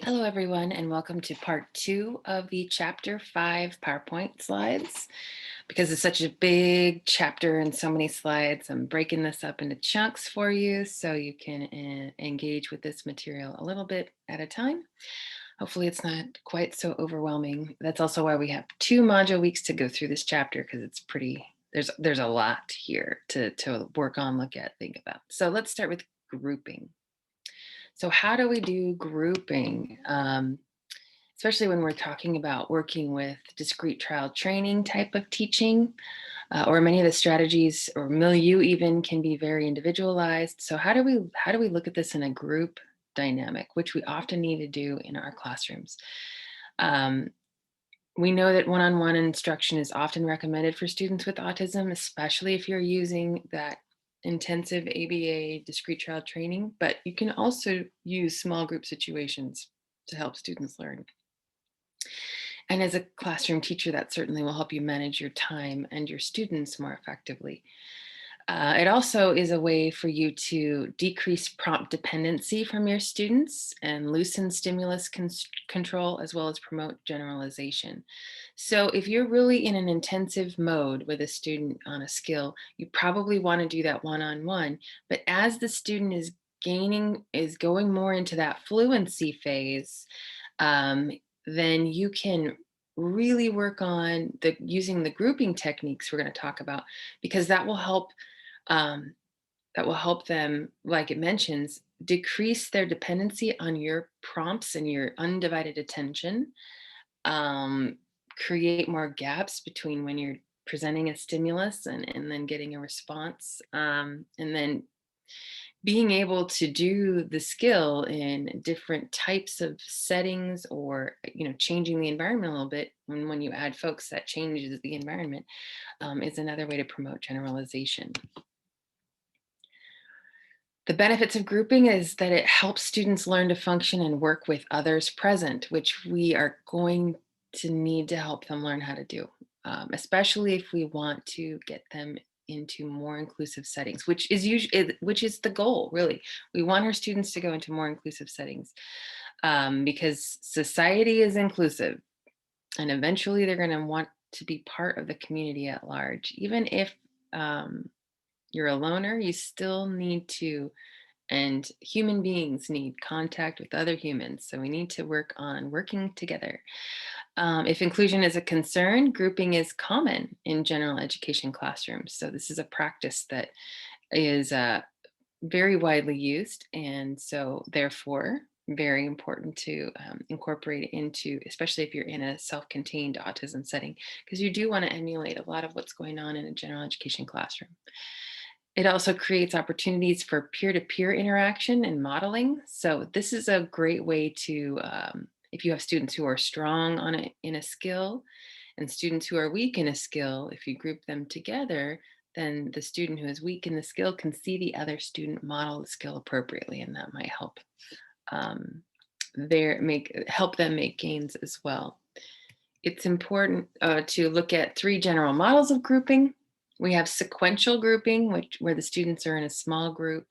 Hello, everyone, and welcome to part 2 of the Chapter 5 PowerPoint slides. Because it's such a big chapter and so many slides, I'm breaking this up into chunks for you so you can engage with this material a little bit at a time. Hopefully it's not quite so overwhelming. That's also why we have 2 module weeks to go through this chapter, because it's pretty, there's a lot here to work on, look at, think about. So let's start with grouping. So how do we do grouping? Especially when we're talking about working with discrete trial training type of teaching, or many of the strategies or milieu even can be very individualized. So how do we look at this in a group dynamic, which we often need to do in our classrooms? Um, we know that one-on-one instruction is often recommended for students with autism, especially if you're using that intensive ABA discrete trial training, but you can also use small group situations to help students learn. And as a classroom teacher, that certainly will help you manage your time and your students more effectively. It also is a way for you to decrease prompt dependency from your students and loosen stimulus control, as well as promote generalization. So if you're really in an intensive mode with a student on a skill, you probably want to do that one-on-one. But as the student is going more into that fluency phase, um, then you can really work on using the grouping techniques we're going to talk about, because um, that will help them, like it mentions, decrease their dependency on your prompts and your undivided attention, um, create more gaps between when you're presenting a stimulus and then getting a response, and then being able to do the skill in different types of settings, or changing the environment a little bit. When you add folks, that changes the environment, is another way to promote generalization. The benefits of grouping is that it helps students learn to function and work with others present, which we are going to need to help them learn how to do, especially if we want to get them into more inclusive settings, which is the goal, really. We want our students to go into more inclusive settings, because society is inclusive, and eventually they're going to want to be part of the community at large. Even if um, you're a loner, you still need to, and human beings need contact with other humans. So we need to work on working together. If inclusion is a concern, grouping is common in general education classrooms. So this is a practice that is very widely used, and so therefore very important to incorporate into, especially if you're in a self-contained autism setting, because you do want to emulate a lot of what's going on in a general education classroom. It also creates opportunities for peer-to-peer interaction and modeling. So this is a great way to, if you have students who are strong in a skill and students who are weak in a skill, if you group them together, then the student who is weak in the skill can see the other student model the skill appropriately, and that might um, help them make gains as well. It's important to look at 3 general models of grouping. We have sequential grouping, where the students are in a small group.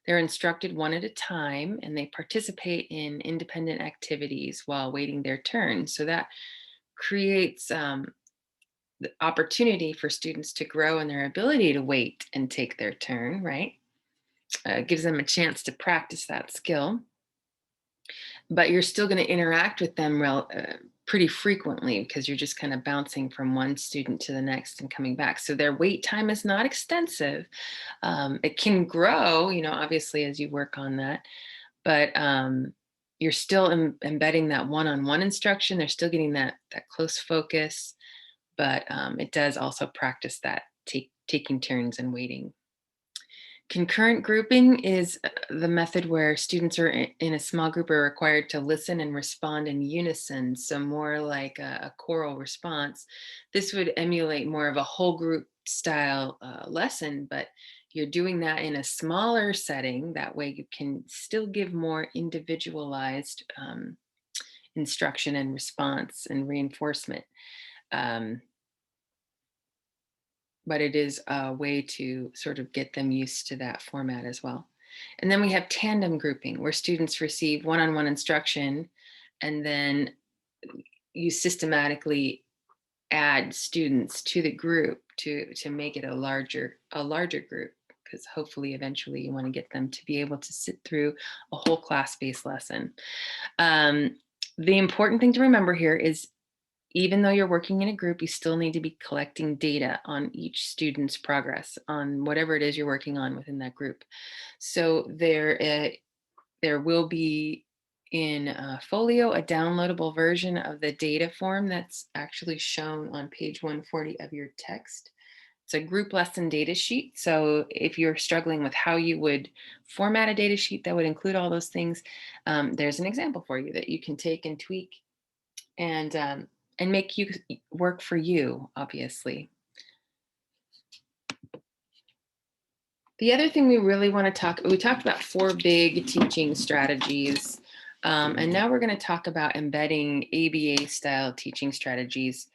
They're instructed one at a time, and they participate in independent activities while waiting their turn. So that creates the opportunity for students to grow in their ability to wait and take their turn, right? Gives them a chance to practice that skill, but you're still going to interact with them pretty frequently, because you're just kind of bouncing from one student to the next and coming back. So their wait time is not extensive. It can grow, obviously, as you work on that, but you're still embedding that one-on-one instruction. They're still getting that close focus, but it does also practice that taking turns and waiting. Concurrent grouping is the method where students are in a small group are required to listen and respond in unison, so more like a choral response. This would emulate more of a whole group style lesson, but you're doing that in a smaller setting. That way you can still give more individualized instruction and response and reinforcement. Um, but it is a way to sort of get them used to that format as well. And then we have tandem grouping, where students receive one-on-one instruction, and then you systematically add students to the group to make it a larger group, because hopefully eventually you want to get them to be able to sit through a whole class-based lesson. Um, the important thing to remember here is, even though you're working in a group, you still need to be collecting data on each student's progress on whatever it is you're working on within that group. So there will be in Folio a downloadable version of the data form that's actually shown on page 140 of your text. It's a group lesson data sheet. So if you're struggling with how you would format a data sheet that would include all those things, there's an example for you that you can take and tweak and make you work for you, obviously. The other thing we really want to we talked about 4 big teaching strategies. And now we're going to talk about embedding ABA style teaching strategies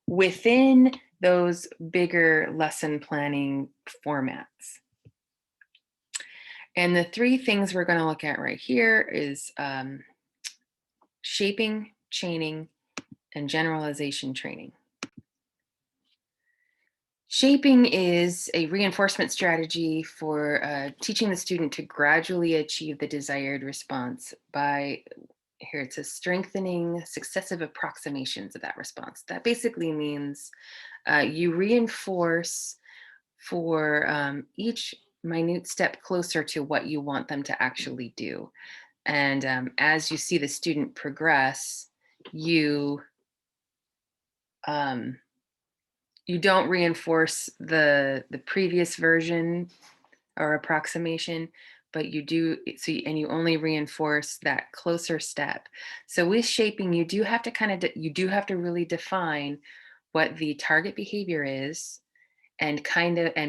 within those bigger lesson planning formats. And the 3 things we're going to look at right here is shaping, chaining, and generalization training. Shaping is a reinforcement strategy for teaching the student to gradually achieve the desired response by, here it says, strengthening successive approximations of that response. That basically means you reinforce for each minute step closer to what you want them to actually do. And as you see the student progress, you um, you don't reinforce the previous version or approximation, but you do, and you only reinforce that closer step. So with shaping, you do have to really define what the target behavior is, and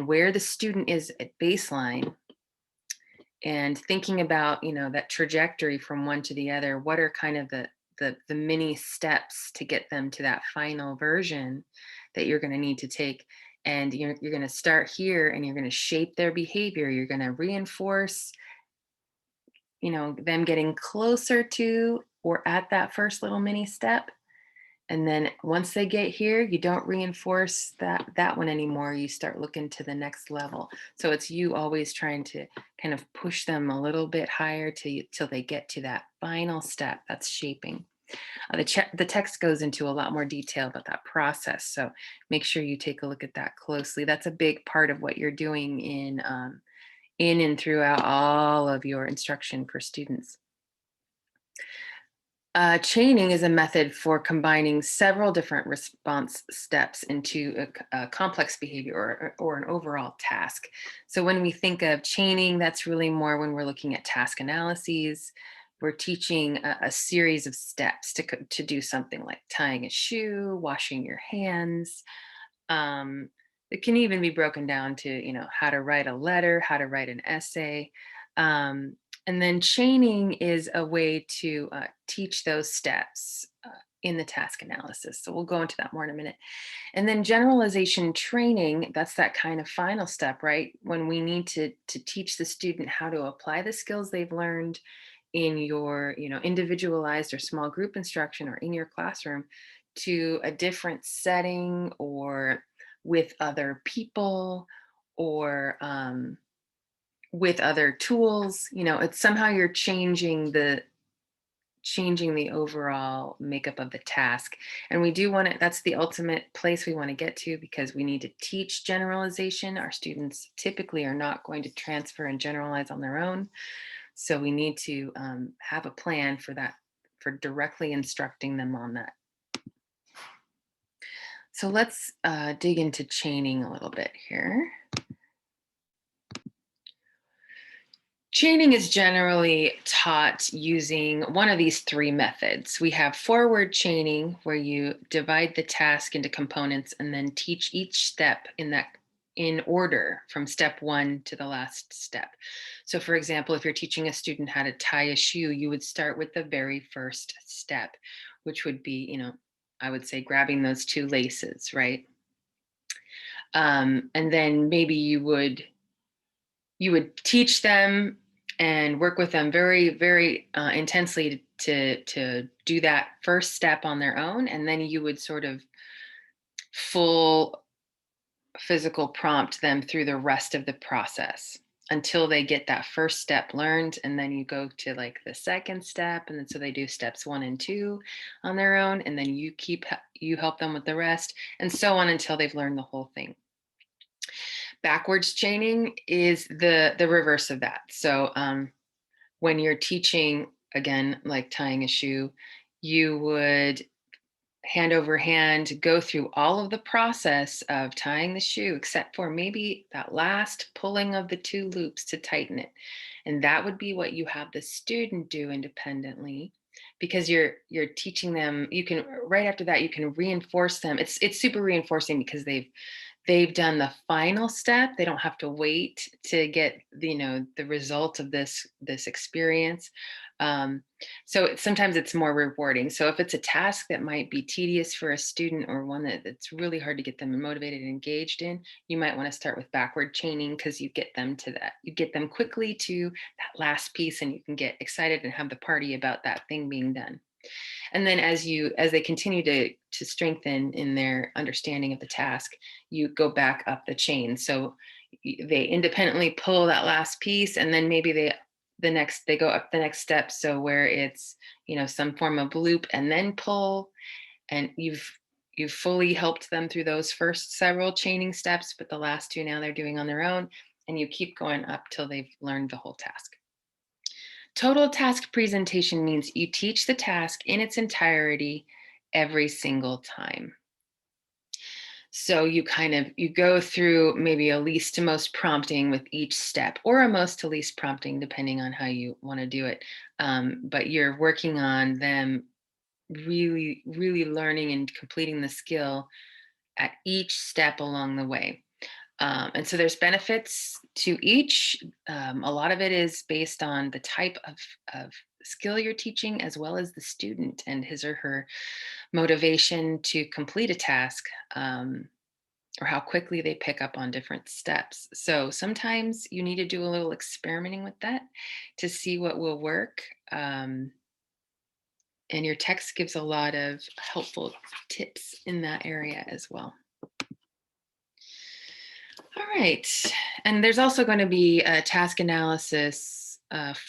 where the student is at baseline, and thinking about, that trajectory from one to the other. What are kind of the mini steps to get them to that final version that you're going to need to take? And you're going to start here, and you're going to shape their behavior. You're going to reinforce, them getting closer to or at that first little mini step. And then once they get here, you don't reinforce that one anymore. You start looking to the next level. So it's you always trying to kind of push them a little bit higher till they get to that final step. That's shaping. The text goes into a lot more detail about that process. So make sure you take a look at that closely. That's a big part of what you're doing in and throughout all of your instruction for students. Chaining is a method for combining several different response steps into a complex behavior or an overall task. So when we think of chaining, that's really more when we're looking at task analyses. We're teaching a series of steps to do something like tying a shoe, washing your hands. It can even be broken down to, how to write a letter, how to write an essay. And then chaining is a way to teach those steps in the task analysis. So we'll go into that more in a minute. And then generalization training, that's that kind of final step, right? When we need to teach the student how to apply the skills they've learned in your, individualized or small group instruction or in your classroom to a different setting, or with other people, or with other tools. It's somehow you're changing the overall makeup of the task. And we do want to, that's the ultimate place we want to get to, because we need to teach generalization. Our students typically are not going to transfer and generalize on their own. So we need to have a plan for that, for directly instructing them on that. So let's dig into chaining a little bit here. Chaining is generally taught using one of these 3 methods. We have forward chaining, where you divide the task into components and then teach each step in order from step 1 to the last step. So for example, if you're teaching a student how to tie a shoe, you would start with the very first step, which would be, I would say, grabbing those 2 laces, right? And then maybe you would teach them and work with them very, very intensely to do that first step on their own, and then you would sort of full physical prompt them through the rest of the process until they get that first step learned, and then you go to like the second step, and then so they do steps 1 and 2 on their own, and then you help them with the rest, and so on until they've learned the whole thing. Backwards chaining is the reverse of that. So when you're teaching, again, like tying a shoe, you would hand over hand go through all of the process of tying the shoe, except for maybe that last pulling of the 2 loops to tighten it. And that would be what you have the student do independently, because you're teaching them. You can, right after that, you can reinforce them. It's super reinforcing because they've done the final step. They don't have to wait to get the result of this experience. um, so sometimes it's more rewarding. So if it's a task that might be tedious for a student, or one that's really hard to get them motivated and engaged in, you might want to start with backward chaining, because you get them quickly to that last piece, and you can get excited and have the party about that thing being done. And then as they continue to strengthen in their understanding of the task, you go back up the chain. So they independently pull that last piece, and then maybe they go up the next step, so where it's some form of loop and then pull, and you've fully helped them through those first several chaining steps, but the last 2 now they're doing on their own, and you keep going up till they've learned the whole task. Total task presentation means you teach the task in its entirety every single time. So you go through maybe a least to most prompting with each step, or a most to least prompting, depending on how you want to do it. But you're working on them really, really learning and completing the skill at each step along the way. And so there's benefits to each. A lot of it is based on the type of skill you're teaching, as well as the student and his or her motivation to complete a task, or how quickly they pick up on different steps. So sometimes you need to do a little experimenting with that to see what will work. And your text gives a lot of helpful tips in that area as well. All right. And there's also going to be a task analysis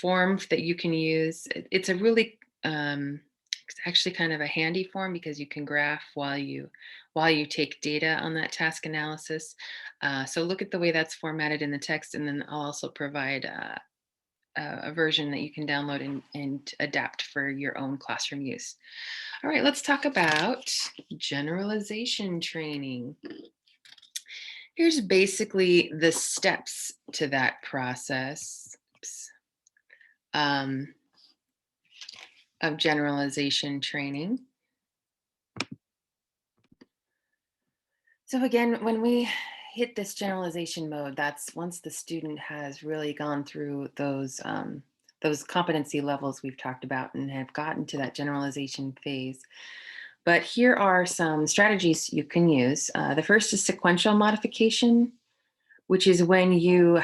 form that you can use. It's a really, it's actually kind of a handy form, because you can graph while you take data on that task analysis. So look at the way that's formatted in the text, and then I'll also provide a version that you can download and adapt for your own classroom use. All right, let's talk about generalization training. Here's basically the steps to that process. Oops, um, of generalization training. So again, when we hit this generalization mode, that's once the student has really gone through those competency levels we've talked about and have gotten to that generalization phase. But here are some strategies you can use. The first is sequential modification, which is when you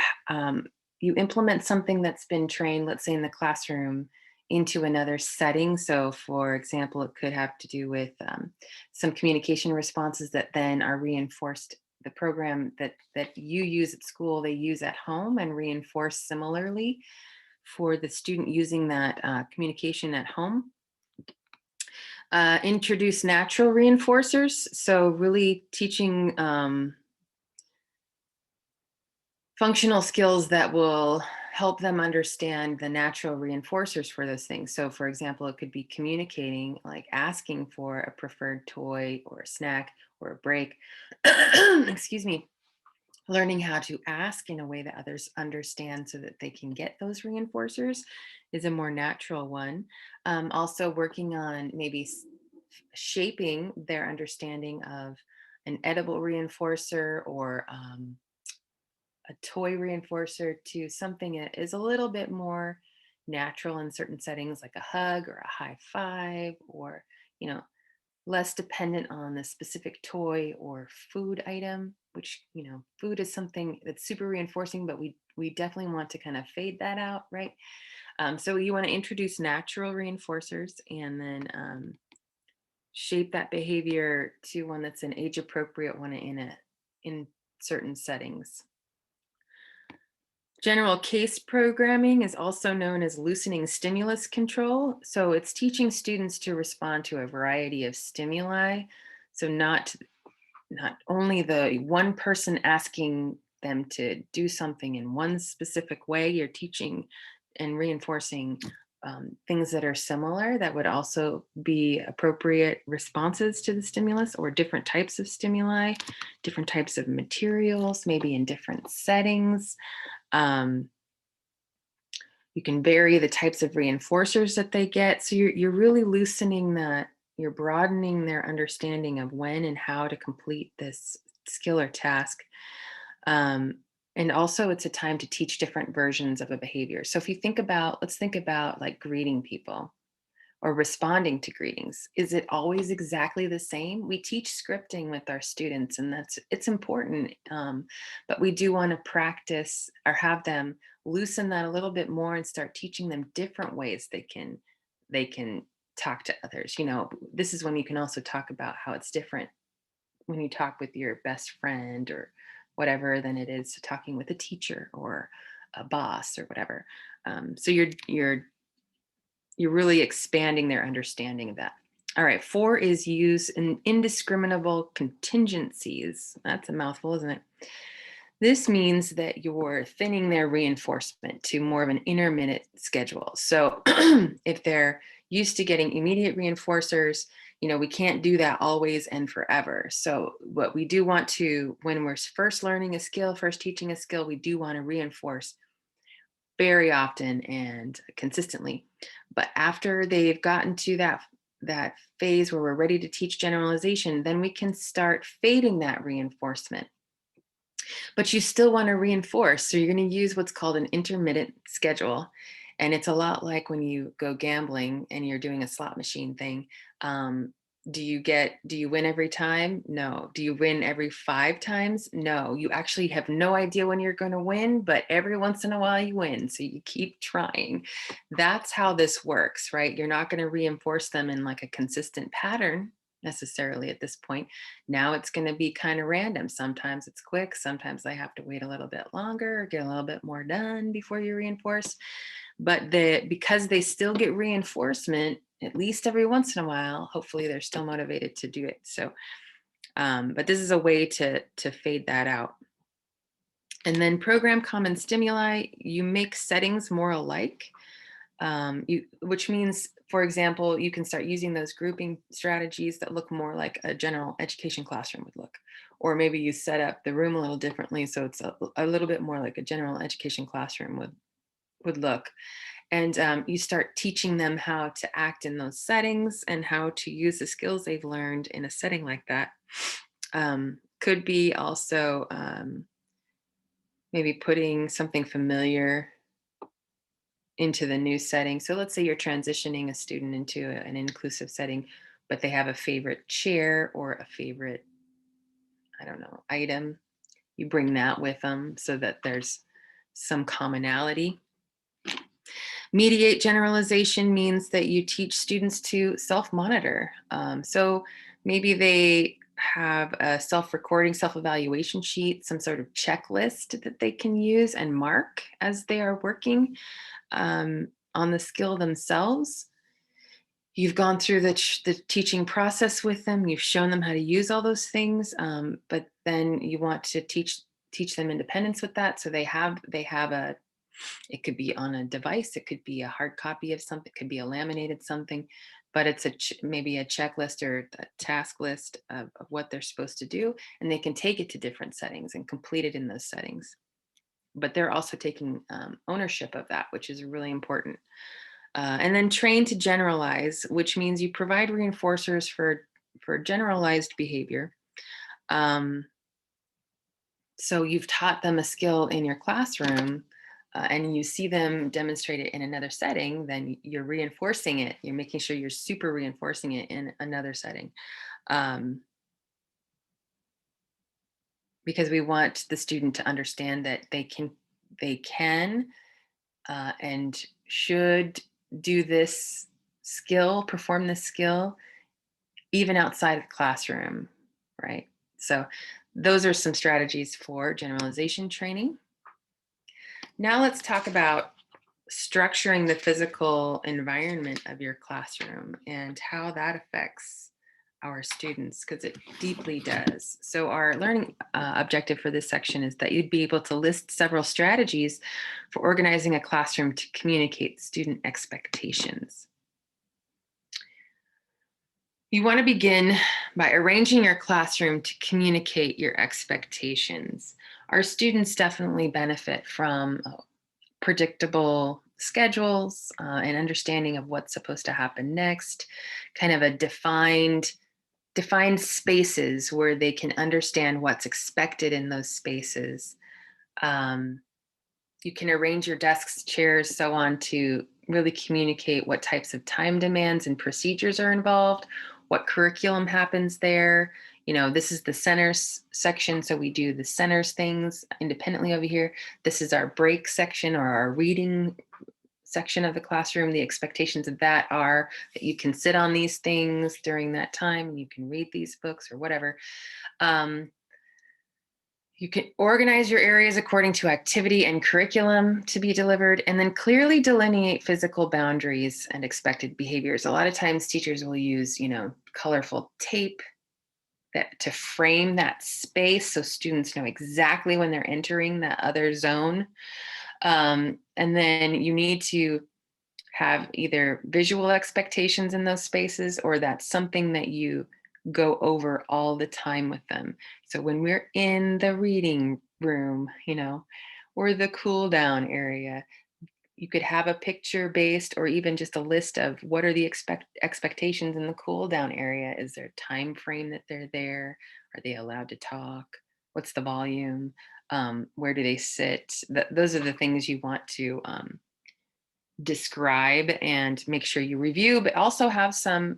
implement something that's been trained, let's say in the classroom, into another setting. So, for example, it could have to do with some communication responses that then are reinforced. The program that you use at school, they use at home and reinforce similarly for the student using that communication at home. Introduce natural reinforcers. So, really teaching functional skills that will help them understand the natural reinforcers for those things. So, for example, it could be communicating, like asking for a preferred toy or a snack or a break. Excuse me. Learning how to ask in a way that others understand so that they can get those reinforcers is a more natural one. Also, working on maybe shaping their understanding of an edible reinforcer, or a toy reinforcer, to something that is a little bit more natural in certain settings, like a hug or a high five, or you know less dependent on the specific toy or food item. which, food is something that's super reinforcing, but we definitely want to kind of fade that out, right? So you want to introduce natural reinforcers, and then shape that behavior to one that's an age appropriate one in certain settings. General case programming is also known as loosening stimulus control. So it's teaching students to respond to a variety of stimuli. So not only the one person asking them to do something in one specific way, you're teaching and reinforcing things that are similar that would also be appropriate responses to the stimulus, or different types of stimuli, different types of materials, maybe in different settings. Um, you can vary the types of reinforcers that they get. So you're really loosening that, you're broadening their understanding of when and how to complete this skill or task. Um, and also, it's a time to teach different versions of a behavior. So if you let's think about like greeting people or responding to greetings. Is it always exactly the same? We teach scripting with our students, and it's important. But we do want to practice or have them loosen that a little bit more and start teaching them different ways they can talk to others. This is when you can also talk about how it's different when you talk with your best friend or whatever than it is talking with a teacher or a boss or whatever. So you're really expanding their understanding of that. All right, 4 is use indiscriminable contingencies. That's a mouthful, isn't it? This means that you're thinning their reinforcement to more of an intermittent schedule. So if they're used to getting immediate reinforcers, we can't do that always and forever. So what we do want to, when we're first learning a skill, first teaching a skill, we do want to reinforce very often and consistently. But after they've gotten to that phase where we're ready to teach generalization, then we can start fading that reinforcement. But you still want to reinforce. So you're going to use what's called an intermittent schedule. And it's a lot like when you go gambling and you're doing a slot machine thing. Um, do you win every time? No. Do you win every 5 times? No. You actually have no idea when you're going to win, but every once in a while you win. So you keep trying. That's how this works, right? You're not going to reinforce them in like a consistent pattern necessarily at this point. Now it's going to be kind of random. Sometimes it's quick. Sometimes I have to wait a little bit longer, get a little bit more done before you reinforce. But because they still get reinforcement at least every once in a while, hopefully they're still motivated to do it. So, but this is a way to fade that out. And then program common stimuli. You make settings more alike. Which means, for example, you can start using those grouping strategies that look more like a general education classroom would look. Or maybe you set up the room a little differently, so it's a little bit more like a general education classroom would look. And you start teaching them how to act in those settings and how to use the skills they've learned in a setting like that. Could be also maybe putting something familiar into the new setting. So let's say you're transitioning a student into an inclusive setting, but they have a favorite chair or a favorite, I don't know, item. You bring that with them so that there's some commonality. Mediate generalization means that you teach students to self-monitor. So maybe they have a self-recording, self-evaluation sheet, some sort of checklist that they can use and mark as they are working on the skill themselves. You've gone through the teaching process with them. You've shown them how to use all those things, but then you want to teach them independence with that. So they have a. It could be on a device. It could be a hard copy of something. It could be a laminated something, but it's maybe a checklist or a task list of what they're supposed to do, and they can take it to different settings and complete it in those settings. But they're also taking ownership of that, which is really important. And then train to generalize, which means you provide reinforcers for generalized behavior. Um, so you've taught them a skill in your classroom, and you see them demonstrate it in another setting, then you're reinforcing it. You're making sure you're super reinforcing it in another setting. because we want the student to understand that they can and should do this skill, perform this skill, even outside of the classroom, right? So those are some strategies for generalization training. Now let's talk about structuring the physical environment of your classroom and how that affects our students, because it deeply does. So our learning objective for this section is that you'd be able to list several strategies for organizing a classroom to communicate student expectations. You want to begin by arranging your classroom to communicate your expectations. Our students definitely benefit from predictable schedules and understanding of what's supposed to happen next, kind of a defined spaces where they can understand what's expected in those spaces. Um, you can arrange your desks, chairs, so on to really communicate what types of time demands and procedures are involved, what curriculum happens there. You know, this is the centers section, so we do the centers things independently over here. This is our break section or our reading section of the classroom. The expectations of that are that you can sit on these things during that time and you can read these books or whatever. Um, you can organize your areas according to activity and curriculum to be delivered, and then clearly delineate physical boundaries and expected behaviors. A lot of times teachers will use, colorful tape that to frame that space so students know exactly when they're entering that other zone. And then you need to have either visual expectations in those spaces or that's something that you go over all the time with them. So when we're in the reading room, or the cool down area, you could have a picture based or even just a list of what are the expectations in the cool down area. Is there a time frame that they're there? Are they allowed to talk? What's the volume? Where do they sit? Those are the things you want to describe and make sure you review, but also have some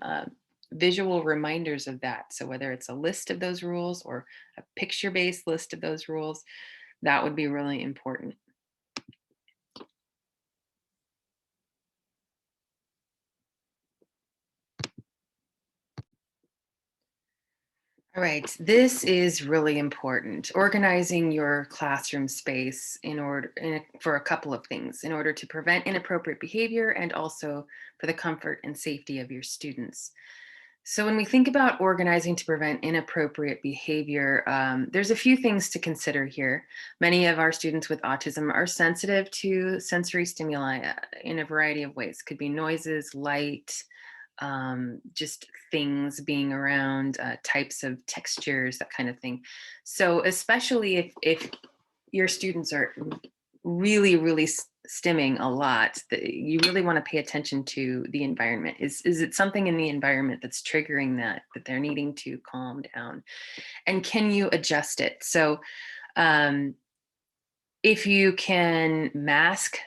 visual reminders of that. So whether it's a list of those rules or a picture-based list of those rules, that would be really important. All right, this is really important. Organizing your classroom space for a couple of things, in order to prevent inappropriate behavior and also for the comfort and safety of your students. So when we think about organizing to prevent inappropriate behavior, there's a few things to consider here. Many of our students with autism are sensitive to sensory stimuli in a variety of ways. Could be noises, light, just things being around, types of textures, that kind of thing. So especially if your students are really, really stimming a lot, you really want to pay attention to the environment. Is it something in the environment that's triggering that they're needing to calm down? And can you adjust it? So um, if you can mask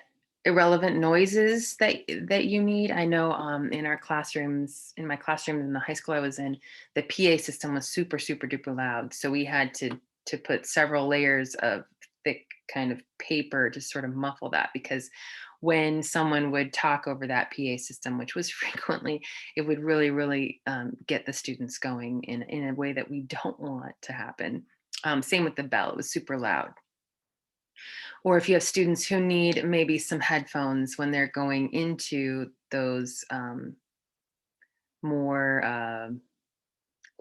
irrelevant noises that you need. I know in our classrooms, in my classroom in the high school I was in, the PA system was super, super duper loud. So we had to put several layers of thick kind of paper to sort of muffle that, because when someone would talk over that PA system, which was frequently, it would really, really get the students going in a way that we don't want to happen. Same with the bell, it was super loud. Or if you have students who need maybe some headphones when they're going into those more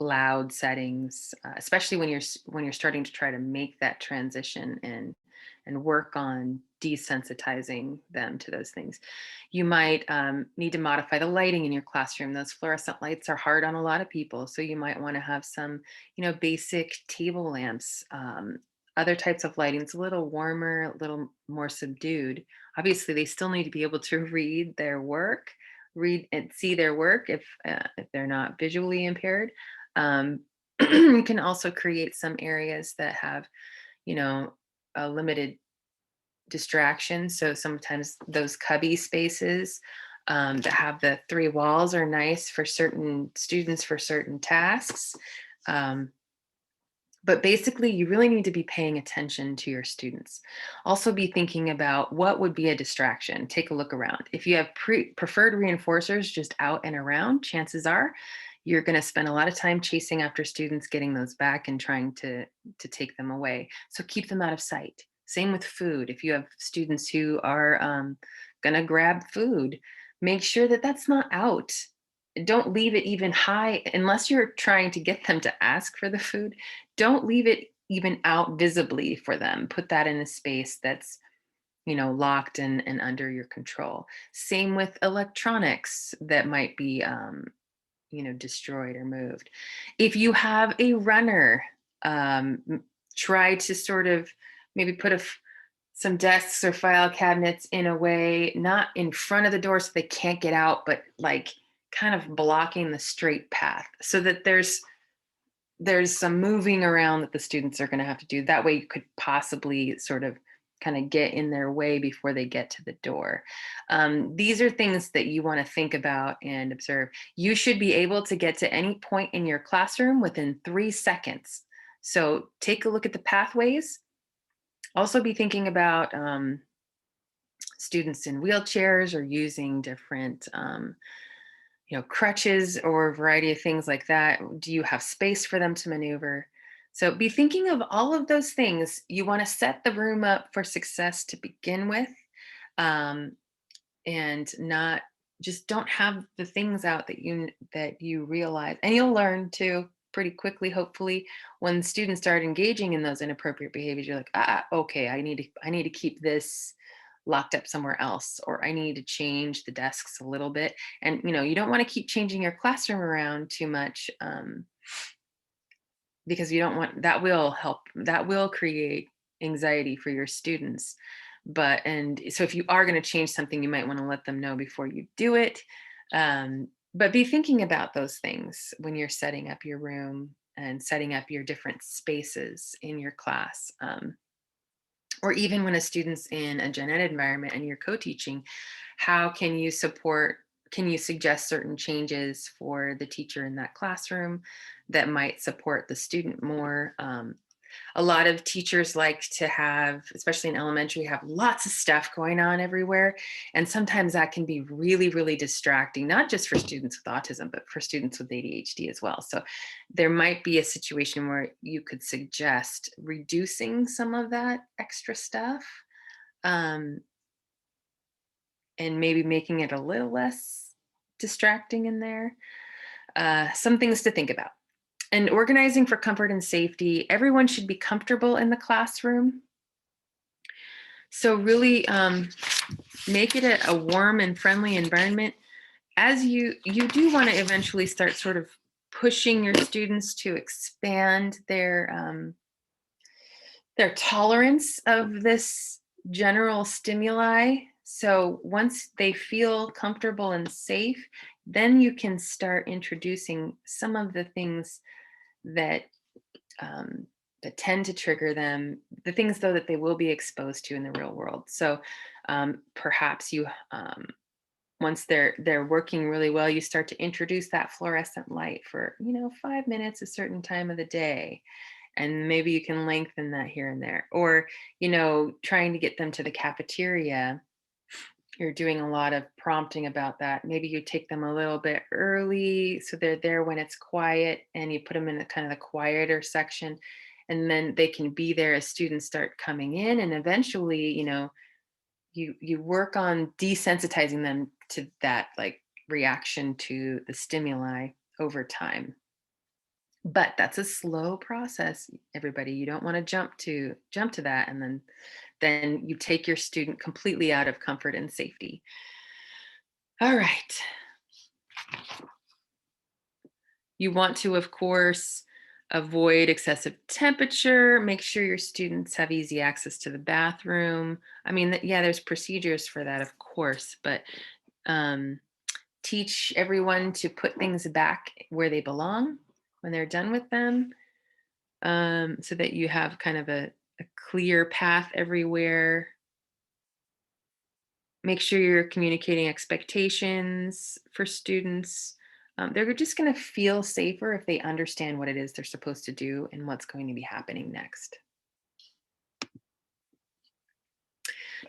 loud settings, especially when you're starting to try to make that transition and work on desensitizing them to those things. You might need to modify the lighting in your classroom. Those fluorescent lights are hard on a lot of people, so you might want to have some, basic table lamps. Other types of lighting, it's a little warmer, a little more subdued. Obviously, they still need to be able to read and see their work if they're not visually impaired. um, you can also create some areas that have, a limited distraction. So sometimes those cubby spaces that have the three walls are nice for certain students for certain tasks. Um, But basically, you really need to be paying attention to your students. Also, be thinking about what would be a distraction. Take a look around. If you have preferred reinforcers just out and around, chances are you're going to spend a lot of time chasing after students, getting those back and trying to take them away. So keep them out of sight. Same with food. If you have students who are going to grab food, make sure that that's not out. Don't leave it even high unless you're trying to get them to ask for the food. Don't leave it even out visibly for them. Put that in a space that's, locked and under your control. Same with electronics that might be, destroyed or moved. If you have a runner, try to sort of maybe put some desks or file cabinets in a way, not in front of the door so they can't get out, but like kind of blocking the straight path so that there's some moving around that the students are going to have to do. That way you could possibly sort of kind of get in their way before they get to the door. These are things that you want to think about and observe. You should be able to get to any point in your classroom within 3 seconds. So take a look at the pathways. Also be thinking about students in wheelchairs or using different crutches or a variety of things like that. Do you have space for them to maneuver? So be thinking of all of those things. You want to set the room up for success to begin with, um, and not just don't have the things out that you realize, and you'll learn to pretty quickly, hopefully, when students start engaging in those inappropriate behaviors. You're like, okay, I need to keep this locked up somewhere else, or I need to change the desks a little bit. And you don't want to keep changing your classroom around too much, because you don't want that will create anxiety for your students. And so if you are going to change something, you might want to let them know before you do it. But be thinking about those things when you're setting up your room and setting up your different spaces in your class. Or even when a student's in a gen ed environment and you're co-teaching, how can you suggest certain changes for the teacher in that classroom that might support the student more? A lot of teachers like to have, especially in elementary, have lots of stuff going on everywhere. And sometimes that can be really, really distracting, not just for students with autism, but for students with ADHD as well. So there might be a situation where you could suggest reducing some of that extra stuff, um, and maybe making it a little less distracting in there. Some things to think about. And organizing for comfort and safety. Everyone should be comfortable in the classroom. So really make it a warm and friendly environment. As you do want to eventually start sort of pushing your students to expand their tolerance of this general stimuli. So once they feel comfortable and safe, then you can start introducing some of the things that um, that tend to trigger them, the things though that they will be exposed to in the real world. So perhaps once they're working really well, you start to introduce that fluorescent light for 5 minutes a certain time of the day, and maybe you can lengthen that here and there. Or trying to get them to the cafeteria, you're doing a lot of prompting about that. Maybe you take them a little bit early so they're there when it's quiet, and you put them in the kind of the quieter section, and then they can be there as students start coming in. And eventually, you work on desensitizing them to that, like, reaction to the stimuli over time. But that's a slow process, everybody. You don't want to jump to that, and then you take your student completely out of comfort and safety. All right. You want to, of course, avoid excessive temperature. Make sure your students have easy access to the bathroom. I mean, yeah, there's procedures for that, of course, but um, teach everyone to put things back where they belong when they're done with them, so that you have kind of a clear path everywhere. Make sure you're communicating expectations for students. They're just going to feel safer if they understand what it is they're supposed to do and what's going to be happening next.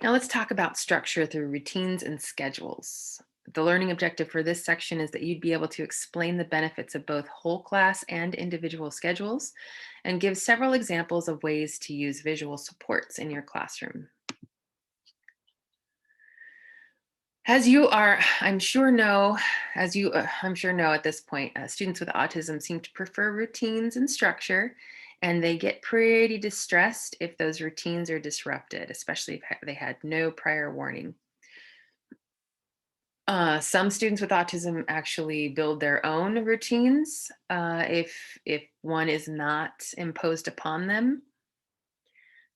Now let's talk about structure through routines and schedules. The learning objective for this section is that you'd be able to explain the benefits of both whole class and individual schedules and give several examples of ways to use visual supports in your classroom. As you are, I'm sure know, as you, I'm sure know at this point, students with autism seem to prefer routines and structure, and they get pretty distressed if those routines are disrupted, especially if they had no prior warning. Some students with autism actually build their own routines if one is not imposed upon them.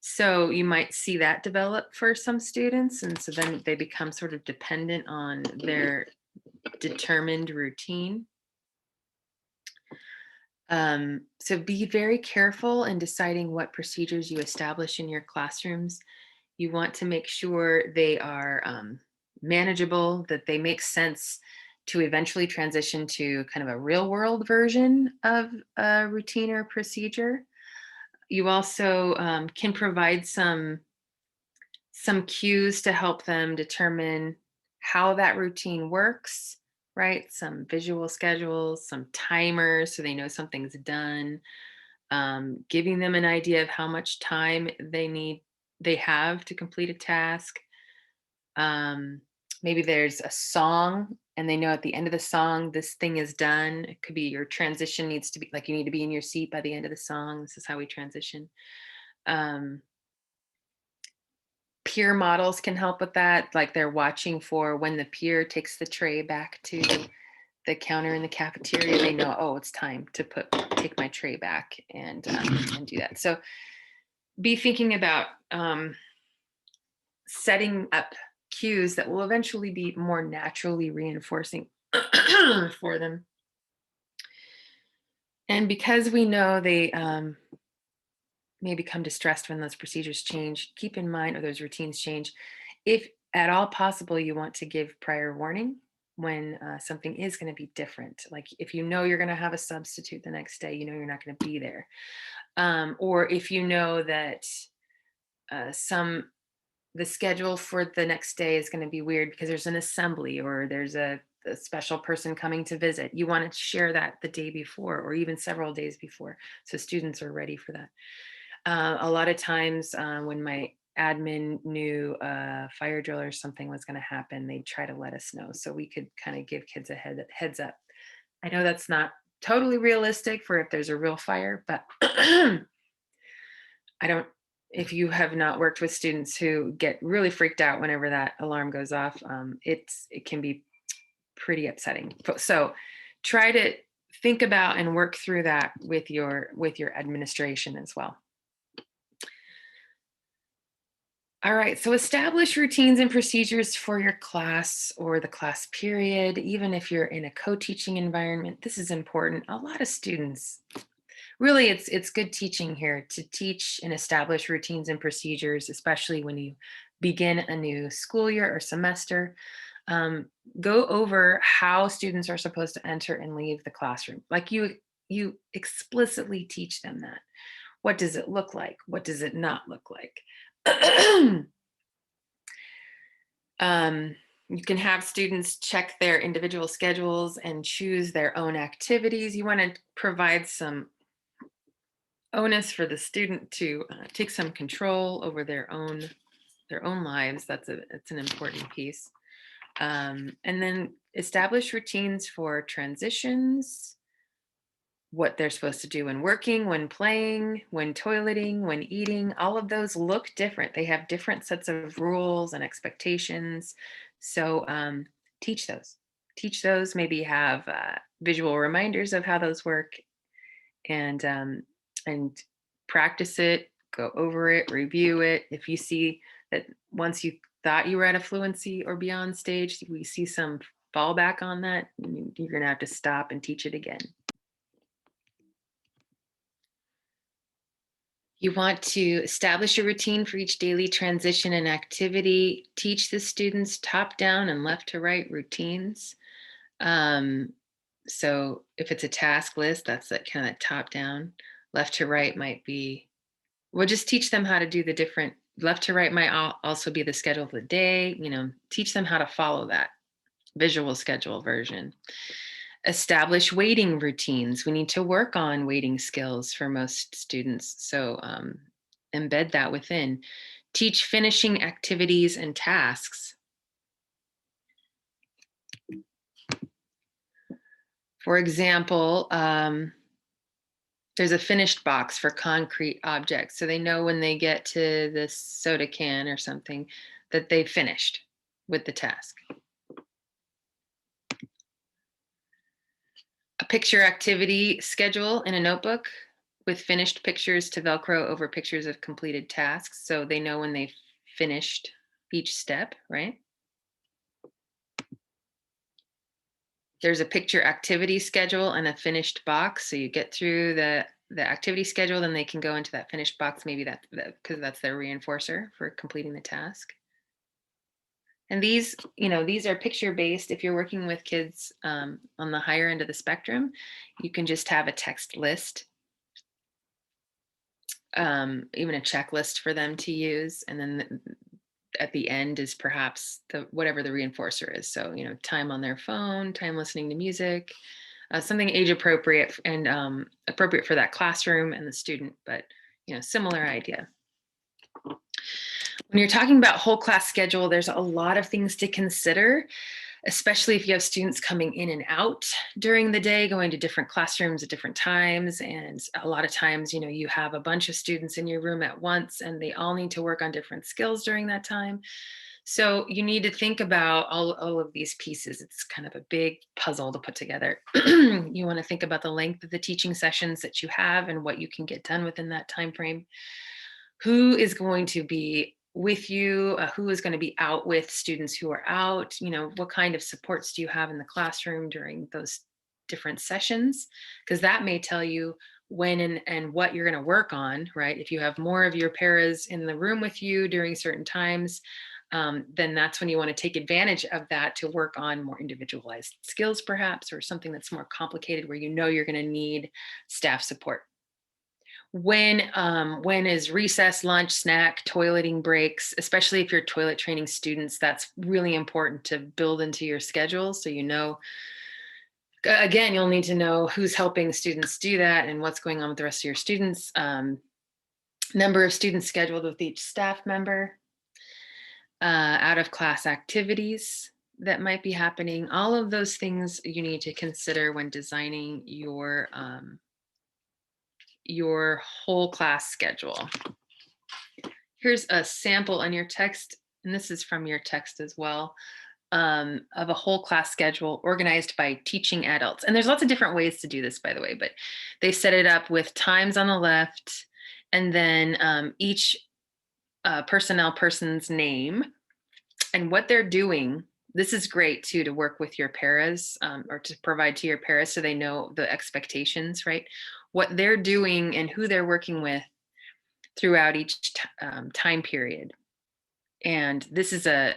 So you might see that develop for some students, and so then they become sort of dependent on their determined routine. So be very careful in deciding what procedures you establish in your classrooms. You want to make sure they are manageable, that they make sense to eventually transition to kind of a real world version of a routine or procedure. You also can provide some cues to help them determine how that routine works, right? Some visual schedules, some timers so they know something's done, giving them an idea of how much time they have to complete a task. Um, Maybe there's a song and they know at the end of the song this thing is done. It could be your transition needs to be like you need to be in your seat by the end of the song. This is how we transition. Um, Peer models can help with that, like they're watching for when the peer takes the tray back to the counter in the cafeteria, they know, oh, it's time to take my tray back and do that. So be thinking about setting up cues that will eventually be more naturally reinforcing for them. And because we know they may become distressed when those procedures change, keep in mind, or those routines change, if at all possible, you want to give prior warning when something is going to be different. Like if you know you're going to have a substitute the next day, you know you're not going to be there. Or if you know that some the schedule for the next day is going to be weird because there's an assembly or there's a special person coming to visit. You want to share that the day before or even several days before so students are ready for that. A lot of times when my admin knew a fire drill or something was going to happen, they'd try to let us know so we could kind of give kids a heads up. I know that's not totally realistic for if there's a real fire, but I don't, if you have not worked with students who get really freaked out whenever that alarm goes off, it can be pretty upsetting. So try to think about and work through that with your administration as well. All right, so establish routines and procedures for your class or the class period, even if you're in a co-teaching environment. This is important. A lot of students, really it's good teaching here to teach and establish routines and procedures, especially when you begin a new school year or semester. Go over how students are supposed to enter and leave the classroom. Like you explicitly teach them that. What does it look like? What does it not look like? You can have students check their individual schedules and choose their own activities. You want to provide some onus for the student to take some control over their own lives. It's an important piece. And then establish routines for transitions, what they're supposed to do when working, when playing, when toileting, when eating. All of those look different. They have different sets of rules and expectations. So teach those. Teach those. Maybe have visual reminders of how those work, and practice it. Go over it. Review it. If you see that once you thought you were at a fluency or beyond stage, we see some fallback on that, you're going to have to stop and teach it again. You want to establish a routine for each daily transition and activity. Teach the students top down and left to right routines. So if it's a task list, that's that kind of top down. Left to right might be, we'll just teach them how to do the different, left to right might also be the schedule of the day, teach them how to follow that visual schedule version. Establish waiting routines. We need to work on waiting skills for most students. So embed that within. Teach finishing activities and tasks. For example, there's a finished box for concrete objects. So they know when they get to this soda can or something that they finished with the task. A picture activity schedule in a notebook with finished pictures to Velcro over pictures of completed tasks. So they know when they've finished each step, right? There's a picture activity schedule and a finished box. So you get through the activity schedule, then they can go into that finished box. Maybe because that's their reinforcer for completing the task. And these are picture based. If you're working with kids on the higher end of the spectrum, you can just have a text list, even a checklist for them to use. And then at the end is perhaps whatever the reinforcer is. So, time on their phone, time listening to music, something age appropriate and appropriate for that classroom and the student, but, similar idea. When you're talking about whole class schedule, there's a lot of things to consider, especially if you have students coming in and out during the day, going to different classrooms at different times. And a lot of times, you have a bunch of students in your room at once, and they all need to work on different skills during that time. So you need to think about all of these pieces. It's kind of a big puzzle to put together. You want to think about the length of the teaching sessions that you have and what you can get done within that time frame. Who is going to be with you, who is going to be out with students who are out, what kind of supports do you have in the classroom during those different sessions, because that may tell you when and what you're going to work on, right? If you have more of your paras in the room with you during certain times, then that's when you want to take advantage of that to work on more individualized skills perhaps, or something that's more complicated where you're going to need staff support. When is recess, lunch, snack, toileting breaks, especially if you're toilet training students, that's really important to build into your schedule. So, again, you'll need to know who's helping students do that and what's going on with the rest of your students. Number of students scheduled with each staff member, out of class activities that might be happening. All of those things you need to consider when designing your whole class schedule. Here's a sample on your text, and this is from your text as well, of a whole class schedule organized by teaching adults. And there's lots of different ways to do this, by the way, but they set it up with times on the left, and then each personnel person's name and what they're doing. This is great too, to work with your paras, or to provide to your paras so they know the expectations, right? What they're doing and who they're working with throughout each time period. And this is a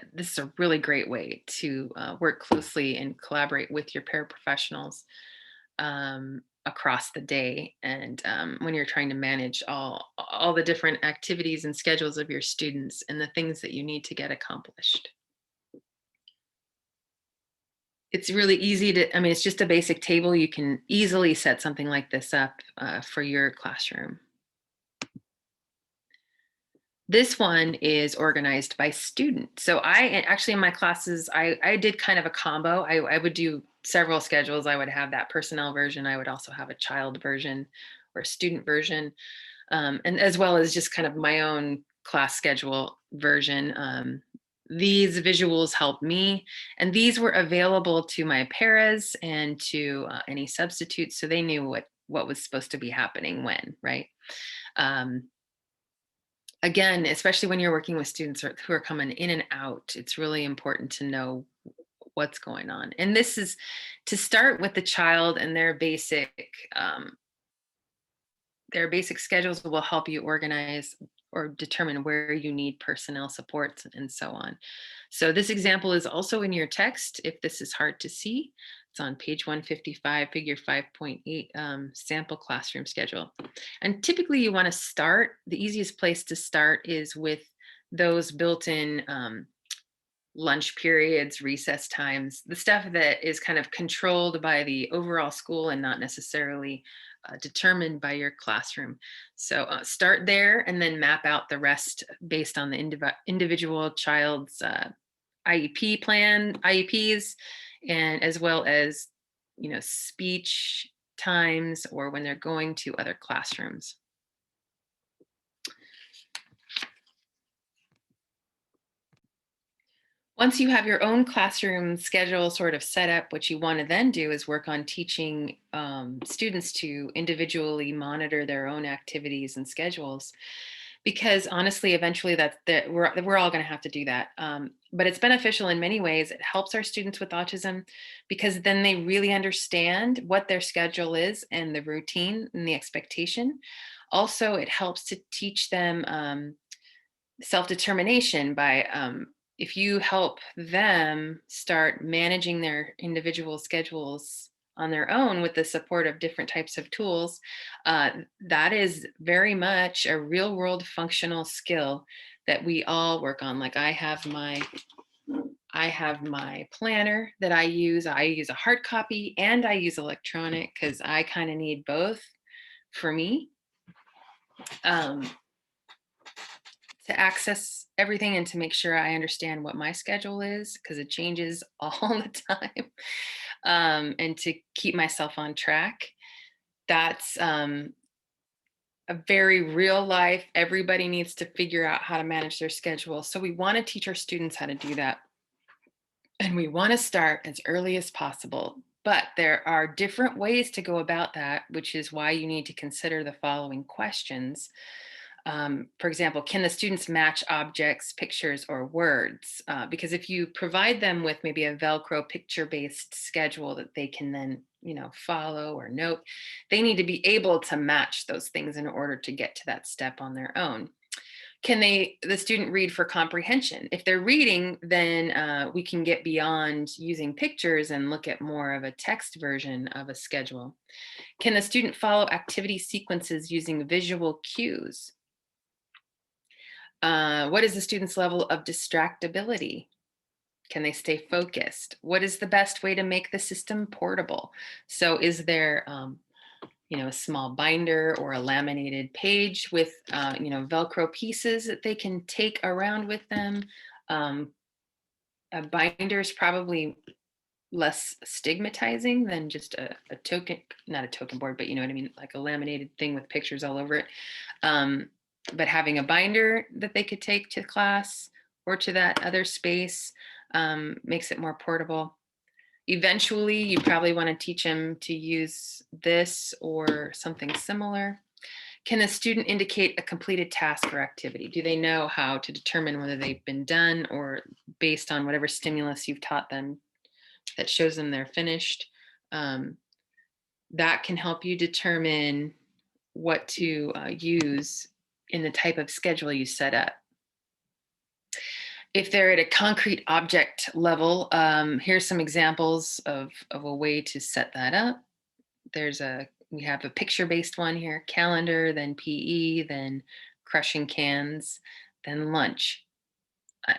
really great way to work closely and collaborate with your paraprofessionals across the day. And when you're trying to manage all the different activities and schedules of your students and the things that you need to get accomplished. It's really easy it's just a basic table. You can easily set something like this up for your classroom. This one is organized by student. So in my classes, I did kind of a combo. I would do several schedules. I would have that personnel version. I would also have a child version or a student version, and as well as just kind of my own class schedule version. These visuals helped me, and these were available to my paras and to any substitutes, so they knew what was supposed to be happening when, right? Again, especially when you're working with students who are coming in and out, it's really important to know what's going on. And this is to start with the child, and their basic schedules will help you organize or determine where you need personnel supports and so on. So this example is also in your text if this is hard to see. It's on page 155, figure 5.8, sample classroom schedule. And typically you want to start, the easiest place to start is with those built-in lunch periods, recess times, the stuff that is kind of controlled by the overall school and not necessarily determined by your classroom. So start there and then map out the rest based on the individual child's IEPs, and as well as, speech times or when they're going to other classrooms. Once you have your own classroom schedule sort of set up, what you want to then do is work on teaching students to individually monitor their own activities and schedules. Because honestly, eventually we're all going to have to do that. But it's beneficial in many ways. It helps our students with autism because then they really understand what their schedule is and the routine and the expectation. Also, it helps to teach them self-determination by if you help them start managing their individual schedules on their own with the support of different types of tools, that is very much a real world functional skill that we all work on. Like I have my planner that I use. I use a hard copy and I use electronic because I kind of need both for me. To access everything and to make sure I understand what my schedule is because it changes all the time, and to keep myself on track. That's a very real life. Everybody needs to figure out how to manage their schedule. So we want to teach our students how to do that. And we want to start as early as possible. But there are different ways to go about that, which is why you need to consider the following questions. For example, can the students match objects, pictures, or words? Because if you provide them with maybe a Velcro picture-based schedule that they can then, follow or note, they need to be able to match those things in order to get to that step on their own. Can the student read for comprehension? If they're reading, then we can get beyond using pictures and look at more of a text version of a schedule. Can the student follow activity sequences using visual cues? What is the student's level of distractibility? Can they stay focused? What is the best way to make the system portable? So is there, a small binder or a laminated page with, Velcro pieces that they can take around with them? A binder is probably less stigmatizing than just a token, not a token board, but you know what I mean, like a laminated thing with pictures all over it. Um, but having a binder that they could take to class or to that other space makes it more portable. Eventually, you probably want to teach them to use this or something similar. Can the student indicate a completed task or activity? Do they know how to determine whether they've been done or based on whatever stimulus you've taught them that shows them they're finished? Um, that can help you determine what to use in the type of schedule you set up. If they're at a concrete object level, here's some examples of a way to set that up. We have a picture-based one here: calendar, then PE, then crushing cans, then lunch.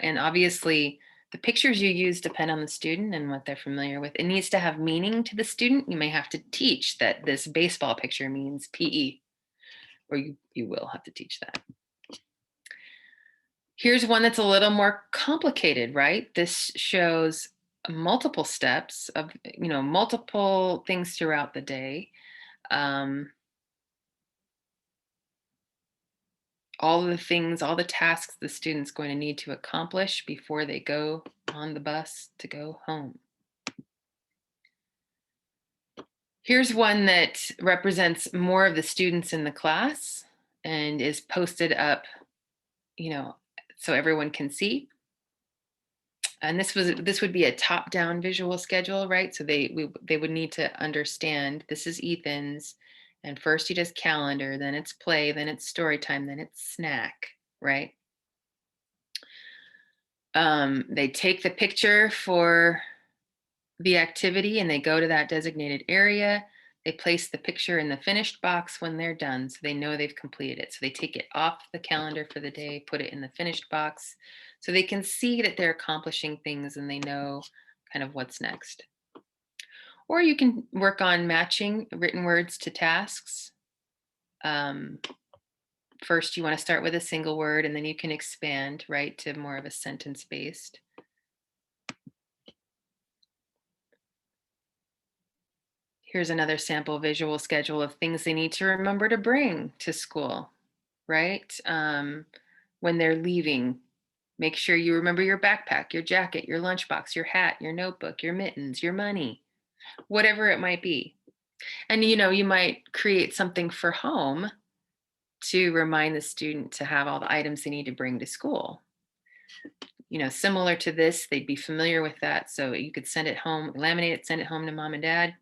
And obviously, the pictures you use depend on the student and what they're familiar with. It needs to have meaning to the student. You may have to teach that this baseball picture means PE, or you will have to teach that. Here's one that's a little more complicated, right? This shows multiple steps of, multiple things throughout the day. All the tasks the student's going to need to accomplish before they go on the bus to go home. Here's one that represents more of the students in the class and is posted up, so everyone can see. And this would be a top-down visual schedule, right? So they would need to understand this is Ethan's, and first he does calendar, then it's play, then it's story time, then it's snack, right? They take the picture for the activity and they go to that designated area. They place the picture in the finished box when they're done, so they know they've completed it. So they take it off the calendar for the day, put it in the finished box, so they can see that they're accomplishing things and they know kind of what's next. Or you can work on matching written words to tasks. Um, First, you want to start with a single word and then you can expand, right, to more of a sentence based. Here's another sample visual schedule of things they need to remember to bring to school, right? When they're leaving, make sure you remember your backpack, your jacket, your lunchbox, your hat, your notebook, your mittens, your money, whatever it might be. And you might create something for home to remind the student to have all the items they need to bring to school. Similar to this, they'd be familiar with that. So you could send it home, laminate it, send it home to mom and dad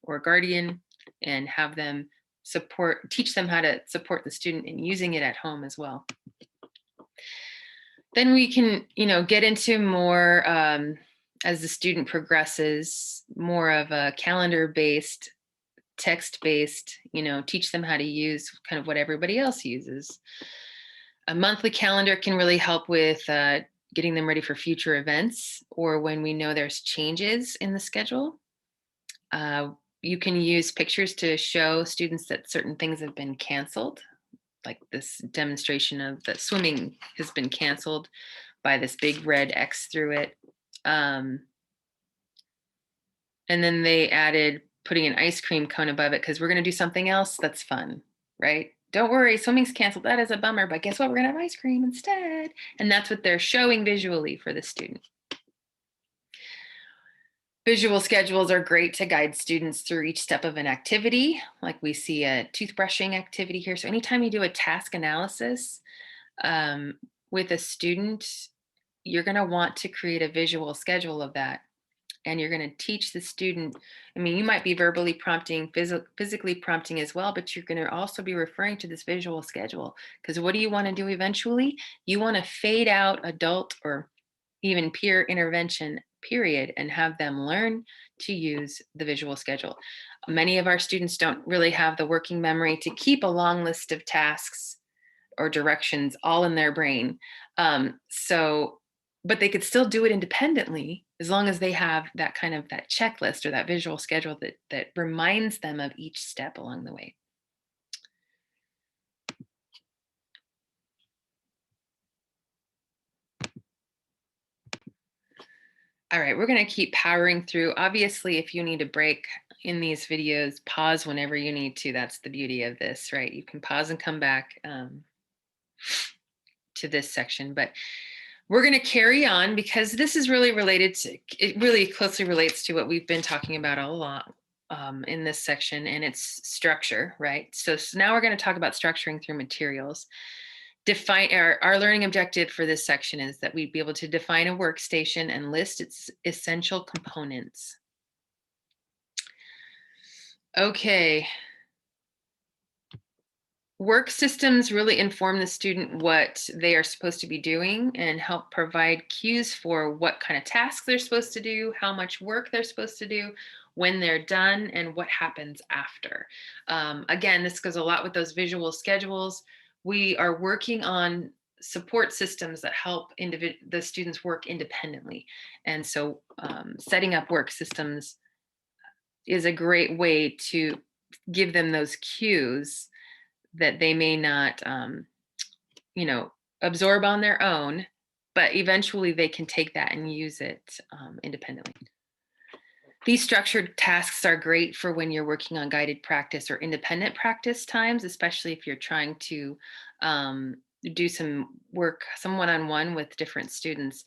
or guardian, and have them teach them how to support the student in using it at home as well. Then we can, get into more, as the student progresses, more of a calendar-based, text-based, teach them how to use kind of what everybody else uses. A monthly calendar can really help with getting them ready for future events or when we know there's changes in the schedule. You can use pictures to show students that certain things have been canceled, like this demonstration of the swimming has been canceled by this big red X through it. And then they added putting an ice cream cone above it because we're going to do something else that's fun, right? Don't worry, swimming's canceled. That is a bummer, but guess what? We're going to have ice cream instead. And that's what they're showing visually for the student. Visual schedules are great to guide students through each step of an activity. Like we see a toothbrushing activity here. So anytime you do a task analysis with a student, you're going to want to create a visual schedule of that. And you're going to teach the student. I mean, you might be verbally prompting, physically prompting as well, but you're going to also be referring to this visual schedule. Because what do you want to do eventually? You want to fade out adult or even peer intervention period and have them learn to use the visual schedule. Many of our students don't really have the working memory to keep a long list of tasks or directions all in their brain. But they could still do it independently as long as they have that kind of that checklist or that visual schedule that reminds them of each step along the way. All right, we're going to keep powering through. Obviously, if you need a break in these videos, pause whenever you need to. That's the beauty of this, right? You can pause and come back to this section. But we're going to carry on because this is really related to, it really closely relates to what we've been talking about a lot in this section, and it's structure, right? So now we're going to talk about structuring through materials. Define our learning objective for this section is that we'd be able to define a workstation and list its essential components. Okay. Work systems really inform the student what they are supposed to be doing and help provide cues for what kind of tasks they're supposed to do, how much work they're supposed to do, when they're done, and what happens after. Again, this goes a lot with those visual schedules. We are working on support systems that help the students work independently. And so setting up work systems is a great way to give them those cues that they may not, absorb on their own, but eventually they can take that and use it independently. These structured tasks are great for when you're working on guided practice or independent practice times, especially if you're trying to do some work, some one-on-one with different students.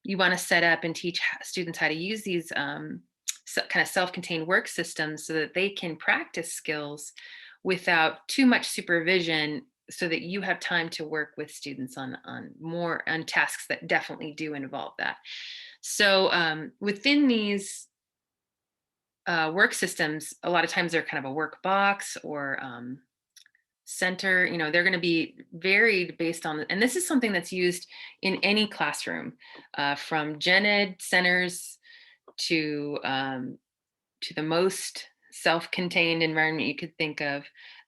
You want to set up and teach students how to use these kind of self-contained work systems so that they can practice skills without too much supervision, so that you have time to work with students on tasks that definitely do involve that. So within these work systems, a lot of times they're kind of a work box or center. They're going to be varied based on, and this is something that's used in any classroom, from gen ed centers to the most self-contained environment you could think of.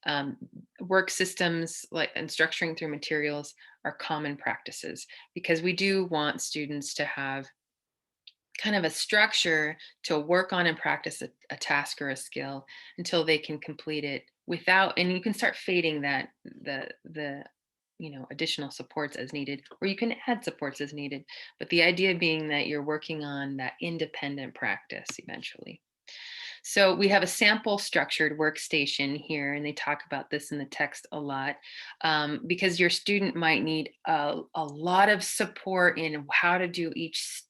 Um, Work systems like and structuring through materials are common practices because we do want students to have kind of a structure to work on and practice a task or a skill until they can complete it without, and you can start fading that the additional supports as needed, or you can add supports as needed, but the idea being that you're working on that independent practice eventually. So we have a sample structured workstation here, and they talk about this in the text a lot, because your student might need a lot of support in how to do each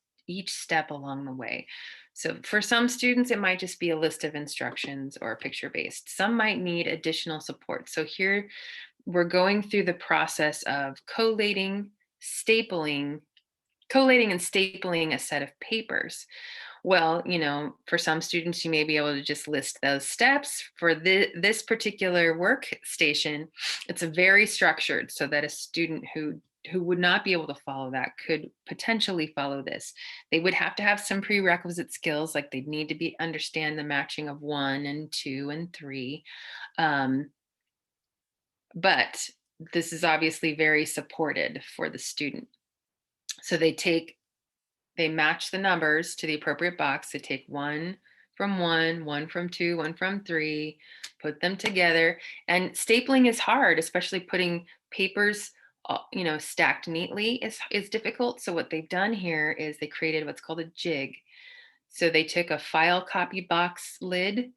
step along the way. So for some students, it might just be a list of instructions or picture based. Some might need additional support. So here we're going through the process of collating and stapling a set of papers. Well, for some students, you may be able to just list those steps. For this particular workstation, it's a very structured so that a student who would not be able to follow that could potentially follow this. They would have to have some prerequisite skills, like they'd need to be understand the matching of 1 and 2 and 3. Um, but this is obviously very supported for the student. So they match the numbers to the appropriate box. They take one from two, one from three, put them together. And stapling is hard, especially putting papers, stacked neatly is difficult. So what they've done here is they created what's called a jig. So they took a file copy box lid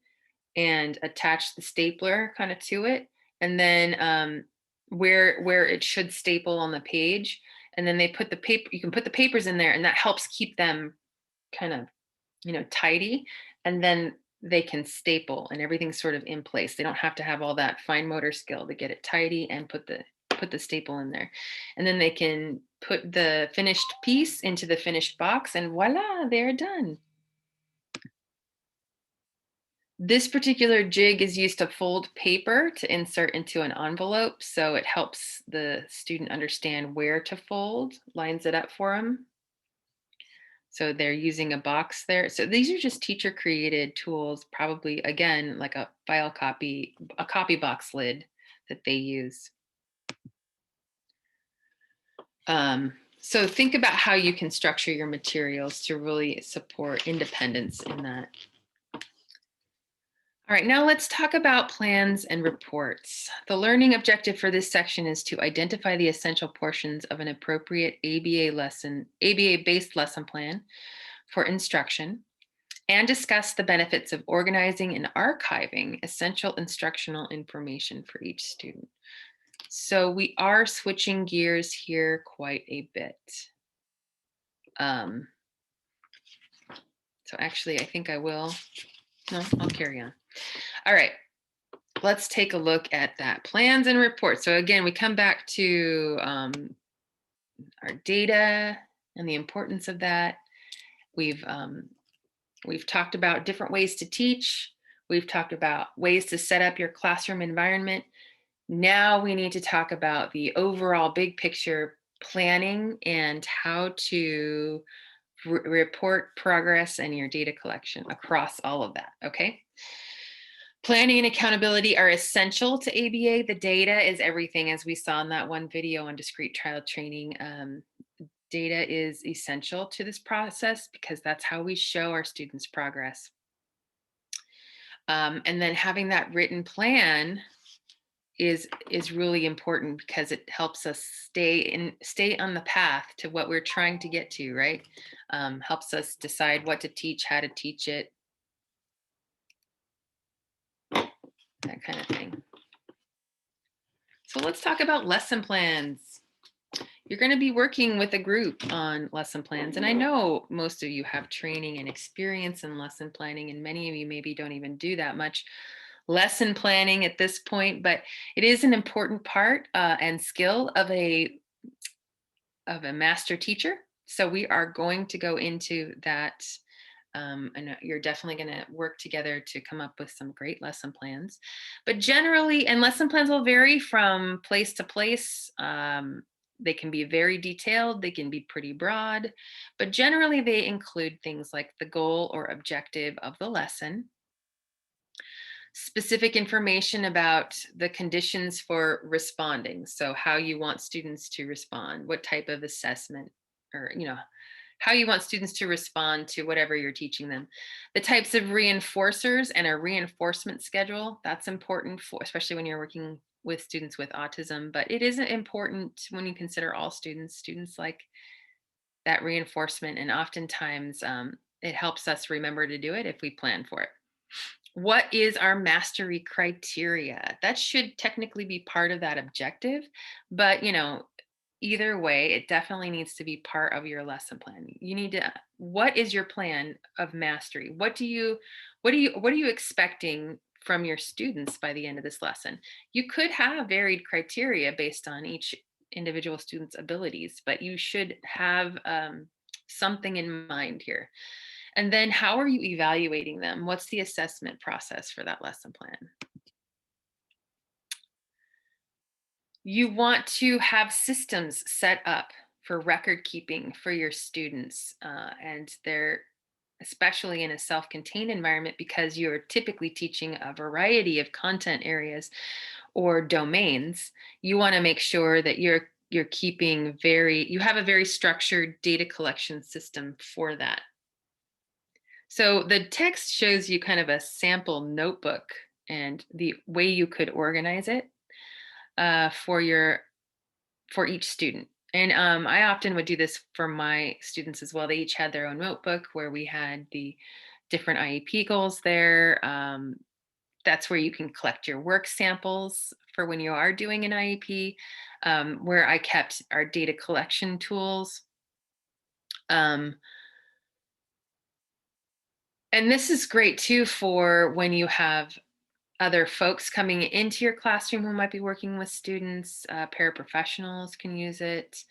and attached the stapler kind of to it, and then where it should staple on the page, and then they put the paper. You can put the papers in there, and that helps keep them kind of tidy, and then they can staple, and everything's sort of in place. They don't have to have all that fine motor skill to get it tidy and put the staple in there, and then they can put the finished piece into the finished box, and voila, they're done. This particular jig is used to fold paper to insert into an envelope, so it helps the student understand where to fold, lines it up for them. So they're using a box there. So these are just teacher created tools, probably again, like a copy box lid that they use. So think about how you can structure your materials to really support independence in that. All right, now let's talk about plans and reports. The learning objective for this section is to identify the essential portions of an appropriate ABA-based lesson plan for instruction, and discuss the benefits of organizing and archiving essential instructional information for each student. So we are switching gears here quite a bit. So actually, I think I will. No, I'll carry on. All right, let's take a look at that. Plans and reports. So again, we come back to our data and the importance of that. We've talked about different ways to teach. We've talked about ways to set up your classroom environment. Now we need to talk about the overall big picture planning and how to report progress and your data collection across all of that, okay? Planning and accountability are essential to ABA. The data is everything, as we saw in that one video on discrete trial training. Data is essential to this process because that's how we show our students progress. And then having that written plan is really important because it helps us stay on the path to what we're trying to get to, right? Helps us decide what to teach, how to teach it, that kind of thing. So let's talk about lesson plans. You're going to be working with a group on lesson plans. And I know most of you have training and experience in lesson planning, and many of you maybe don't even do that much lesson planning at this point, but it is an important part and skill of a master teacher. So we are going to go into that. And you're definitely going to work together to come up with some great lesson plans. But generally, and lesson plans will vary from place to place. They can be very detailed, they can be pretty broad, but generally they include things like the goal or objective of the lesson, specific information about the conditions for responding. So, how you want students to respond, what type of assessment, or, how you want students to respond to whatever you're teaching them. The types of reinforcers and a reinforcement schedule, that's important for, especially when you're working with students with autism, but it isn't important when you consider all students. Students like that reinforcement, and oftentimes it helps us remember to do it if we plan for it. What is our mastery criteria? That should technically be part of that objective, but either way, it definitely needs to be part of your lesson plan. You need to, what is your plan of mastery? What are you expecting from your students by the end of this lesson? You could have varied criteria based on each individual student's abilities, but you should have something in mind here. And then how are you evaluating them? What's the assessment process for that lesson plan? You want to have systems set up for record keeping for your students, and they're especially in a self-contained environment because you're typically teaching a variety of content areas or domains. You want to make sure that you're keeping you have a very structured data collection system for that. So the text shows you kind of a sample notebook and the way you could organize it for each student. And I often would do this for my students as well. They each had their own notebook where we had the different IEP goals there. That's where you can collect your work samples for when you are doing an IEP, where I kept our data collection tools. Um, and this is great too for when you have other folks coming into your classroom who might be working with students. Paraprofessionals can use it.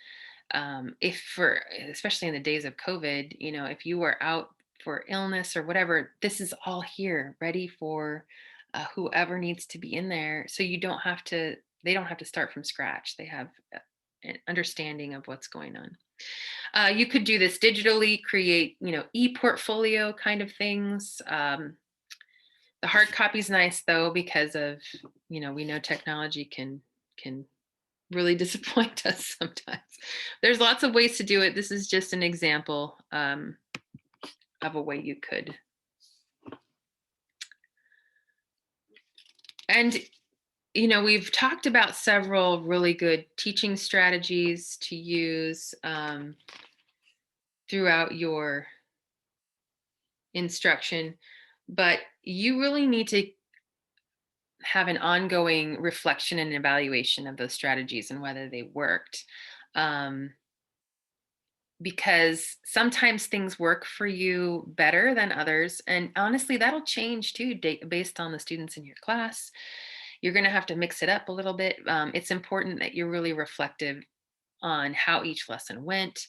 If for especially in the days of COVID, if you were out for illness or whatever, this is all here, ready for whoever needs to be in there. So they don't have to start from scratch. They have an understanding of what's going on. You could do this digitally, create, e-portfolio kind of things. The hard copy is nice though, because of, we know technology can really disappoint us sometimes. There's lots of ways to do it. This is just an example of a way you could. And, we've talked about several really good teaching strategies to use throughout your instruction, but you really need to have an ongoing reflection and evaluation of those strategies and whether they worked. Um, because sometimes things work for you better than others. And honestly, that'll change too, based on the students in your class. You're going to have to mix it up a little bit. It's important that you're really reflective on how each lesson went.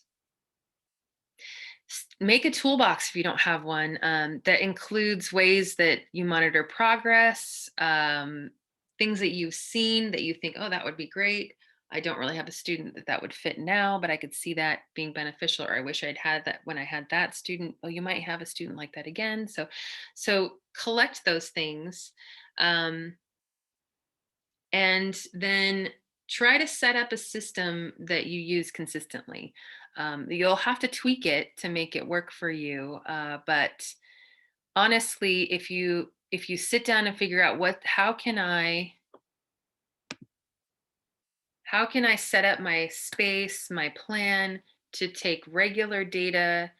Make a toolbox if you don't have one, that includes ways that you monitor progress, things that you've seen that you think, oh, that would be great. I don't really have a student that would fit now, but I could see that being beneficial, or I wish I'd had that when I had that student. Oh, you might have a student like that again. So collect those things, um, and then try to set up a system that you use consistently. You'll have to tweak it to make it work for you, but honestly, if you sit down and figure out how can I set up my space, my plan to take regular data,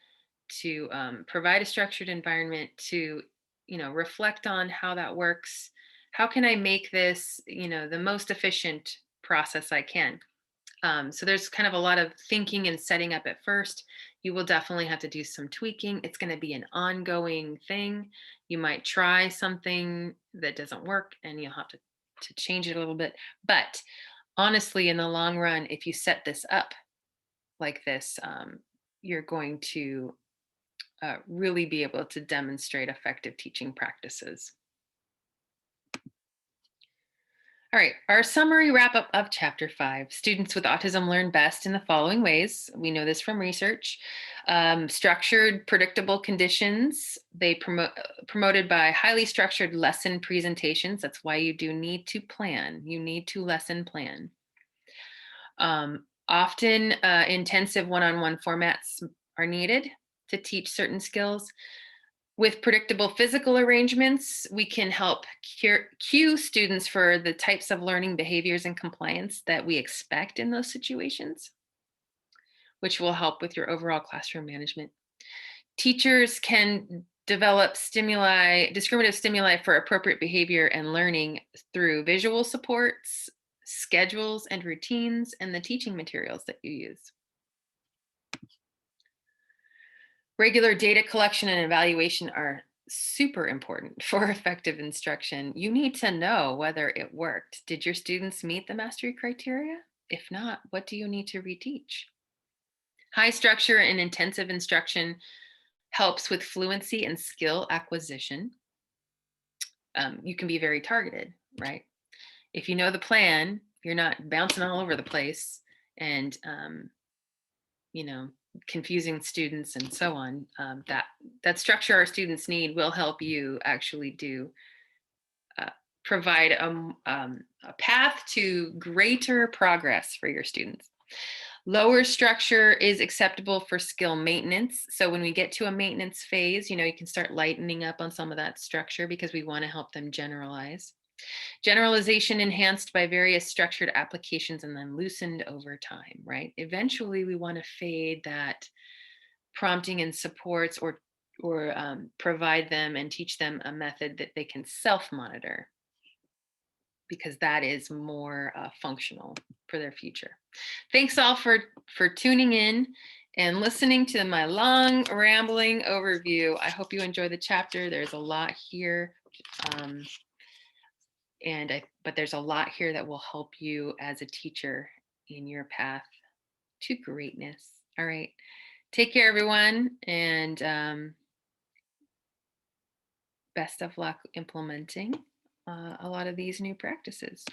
to provide a structured environment, to reflect on how that works. How can I make this the most efficient process I can? So there's kind of a lot of thinking and setting up at first. You will definitely have to do some tweaking. It's going to be an ongoing thing. You might try something that doesn't work and you'll have to change it a little bit. But honestly, in the long run, if you set this up like this, you're going to really be able to demonstrate effective teaching practices. All right, our summary wrap up of chapter 5. Students with autism learn best in the following ways. We know this from research. Structured, predictable conditions. They promoted by highly structured lesson presentations. That's why you do need to plan. You need to lesson plan. Often intensive one-on-one formats are needed to teach certain skills. With predictable physical arrangements, we can help cue students for the types of learning behaviors and compliance that we expect in those situations, which will help with your overall classroom management. Teachers can develop discriminative stimuli for appropriate behavior and learning through visual supports, schedules and routines, and the teaching materials that you use. Regular data collection and evaluation are super important for effective instruction. You need to know whether it worked. Did your students meet the mastery criteria? If not, what do you need to reteach? High structure and intensive instruction helps with fluency and skill acquisition. You can be very targeted, right? If you know the plan, you're not bouncing all over the place and you know, confusing students and so on. That structure our students need will help you actually uh, provide a path to greater progress for your students. Lower structure is acceptable for skill maintenance. So when we get to a maintenance phase, you can start lightening up on some of that structure because we want to help them generalize. Generalization enhanced by various structured applications and then loosened over time, right? Eventually, we want to fade that prompting and supports or provide them and teach them a method that they can self-monitor because that is more functional for their future. Thanks all for tuning in and listening to my long rambling overview. I hope you enjoy the chapter. There's a lot here. But there's a lot here that will help you as a teacher in your path to greatness. All right. Take care, everyone. And best of luck implementing a lot of these new practices.